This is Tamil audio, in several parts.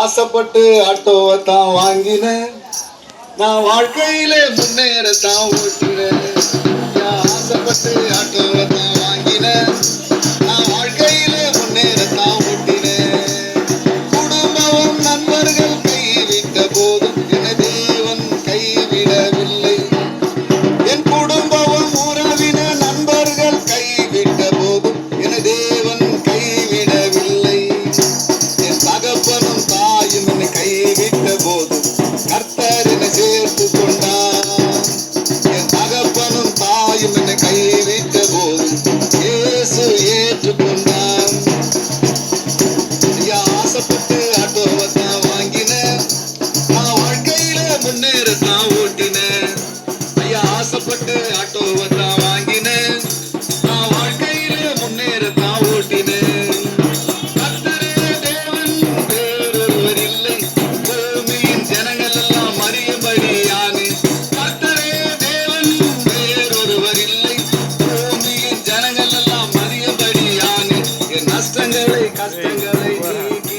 ஆசைப்பட்டு ஆட்டோவை தான் வாங்கினேன், நான் வாழ்க்கையில முன்னேறத்தான் ஓட்டினேன். ஆசைப்பட்டு ஆட்டோவை தான் வாங்கினேன், நான் வாழ்க்கையில முன்னேறத்தான் ஓட்டினேன். குடும்பமும் நண்பர்கள் கைவிட்ட போதும் என தேவன் கைவிடவில்லை. என் குடும்பமும் உறவின நண்பர்கள் கைவிட்ட போதும் என தேவன் கைவிடவில்லை. என் தகப்பனும் தாயும் என்னை கைவிட்ட போதும் கர்த்தர் என்னை சேர்த்து கொண்டார். என் தகப்பனும் தாயும் என்னை கைவிட்ட போதும் இயேசு ஏற்றுக்கொண்டார். ஆசைப்பட்டு ஆட்டோவை தான் வாங்கினேன், நான் வாழ்க்கையில முன்னேறத்தான் ஓட்டினேன். ஐயா ஆசைப்பட்டு ஆட்டோவை தான் வாங்கினேன், நான் வாழ்க்கையில முன்னேறத்தான் ஓட்டினேன். கர்த்தரே தேவன் வேறொருவர் இல்லை, பூமியின் ஜனங்கள் எல்லாம் அறியும்படியானே. கர்த்தரே தேவன் வேறொருவர் இல்லை, பூமியின் ஜனங்கள் எல்லாம் அறியும்படியானே. என் நஷ்டங்களை கஷ்டங்களை நீக்கிய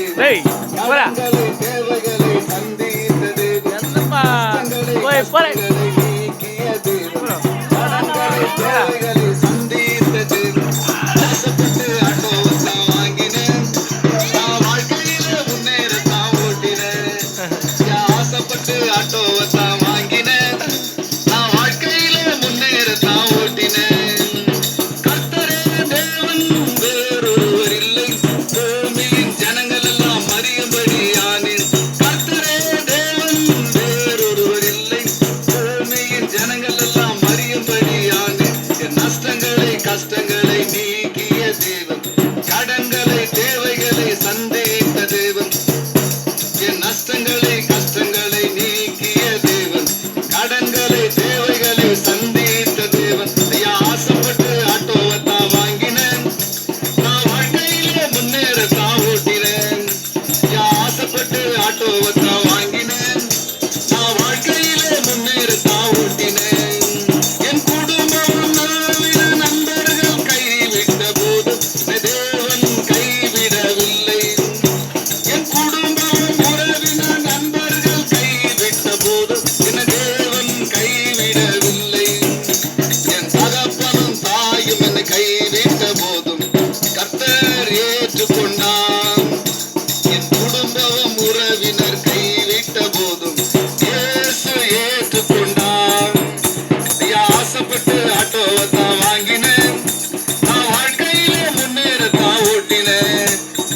தேவன், கடன்களை தேவைகளை சந்தித்த தேவன், நஷ்டங்களை கஷ்டங்களை நீக்கிய தேவன், கடன்களை தேவைகளை சந்தித்த தேவன். ஆசைப்பட்டு ஆட்டோவை தான் வாங்கினேன், நான் வாழ்க்கையில முன்னேறத்தான் ஓட்டினேன். ஆசைப்பட்டு ஆட்டோவை தான் வாங்கினேன், நான் வாழ்க்கையில முன்னேறத்தான் ஓட்டினேன். கர்த்தரே தேவன் வேறொருவர் இல்லை, பூமியின் ஜனங்கள் எல்லாம் அறியும்படியானேன். கர்த்தரே தேவன் வேறொருவர் இல்லை, பூமியின் ஜனங்கள் எல்லாம் அறியும்படியானேன். என் நஷ்டங்களை கஷ்டங்களை நீக்கிய தேவன், கடன்களை தேவைகளை சந்தித்த தேவன். என் நஷ்டங்களை கஷ்டங்களை நீக்கிய தேவன், கடன்களை தேவைகளை சந்தித்த தேவன். ஐயா ஆசைப்பட்டு ஆட்டோவை தான் வாங்கினேன், நான் வாழ்க்கையில முன்னேறத்தான் ஓட்டினேன். ஐயா ஆசைப்பட்டு ஆட்டோவை தான் வாங்கினேன், நான் வாழ்க்கையில முன்னேறத்தான் ஓட்டினேன். என் குடும்பம் நலவின நண்பர்கள் கைவிட்ட போது தேவன் கைவிடவில்லை. என் குடும்பம் உறவின நண்பர்கள் கைவிட்ட போது என தேவன் கைவிடவில்லை. என் தகப்பனும் தாயும் என்னை கைவிட்ட போதும் கர்த்தர் ஏற்றுக்கொண்டார். என் குடும்பம் உறவினர் கைவிட்ட போதும் இயேசு ஏற்றுக்கொண்டார். ஐயா ஆசைப்பட்டு ஆட்டோவை தான் வாங்கினேன், நான் வாழ்க்கையில முன்னேறத்தான் ஓட்டினேன்.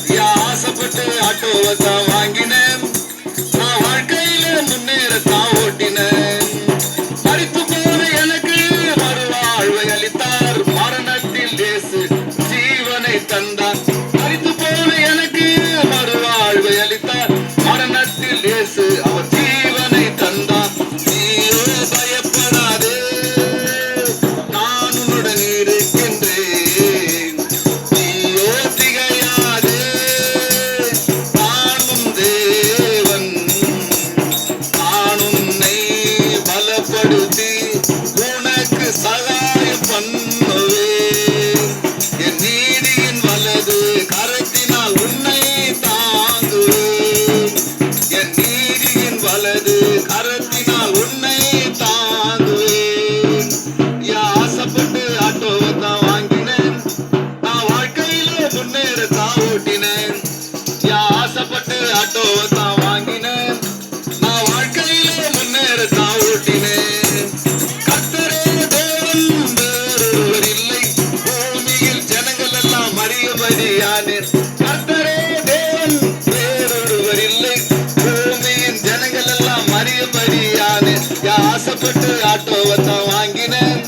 ஐயா ஆசைப்பட்டு ஆட்டோவை தான் வாங்கினேன், நான் வாழ்க்கையில முன்னேறத்தான் ஓட்டினேன். மரித்து போன எனக்கு மறுவாழ்வை அளித்தார், மரணத்தில் இயேசு ஜீவனை தந்தார். மரித்து போன எனக்கு மறுவாழ்வை அளித்தார், மரணத்தில் இயேசு அவர் ஜீவனை தந்தார். நீயோ பயப்படாதே, நான் உன்னுடன் இருக்கின்றேன். நீயோ திகையாதே, நானும் தேவன். நான் உன்னை பலப்படுத்தி உனக்கு சகாயம் பண்ணுவேன். என் நீதியின் வலது கரத்தினால் உன்னை தாங்குவேன். என் நீதியின் வலது கரத்தினால் உன்னை தாங்குவேன். ஆசைப்பட்டு ஆட்டோவை தான் வாங்கினேன், நான் வாழ்க்கையில முன்னேறத்தான் ஓட்டினேன். ஆசைப்பட்டு ஆட்டோவை தான் வாங்கினேன், நான் வாழ்க்கையில முன்னேறத்தான் ஓட்டினேன். கர்த்தரே தேவன் வேறொருவர் இல்லை, பூமியில் ஜனங்கள் எல்லாம் அறியும்படியானேன். கர்த்தரே தேவன் வேறொருவர் இல்லை, பூமியின் ஜனங்கள் எல்லாம் அறியும்படியானேன். ஆசைப்பட்டு ஆட்டோவை தான் வாங்கினேன்,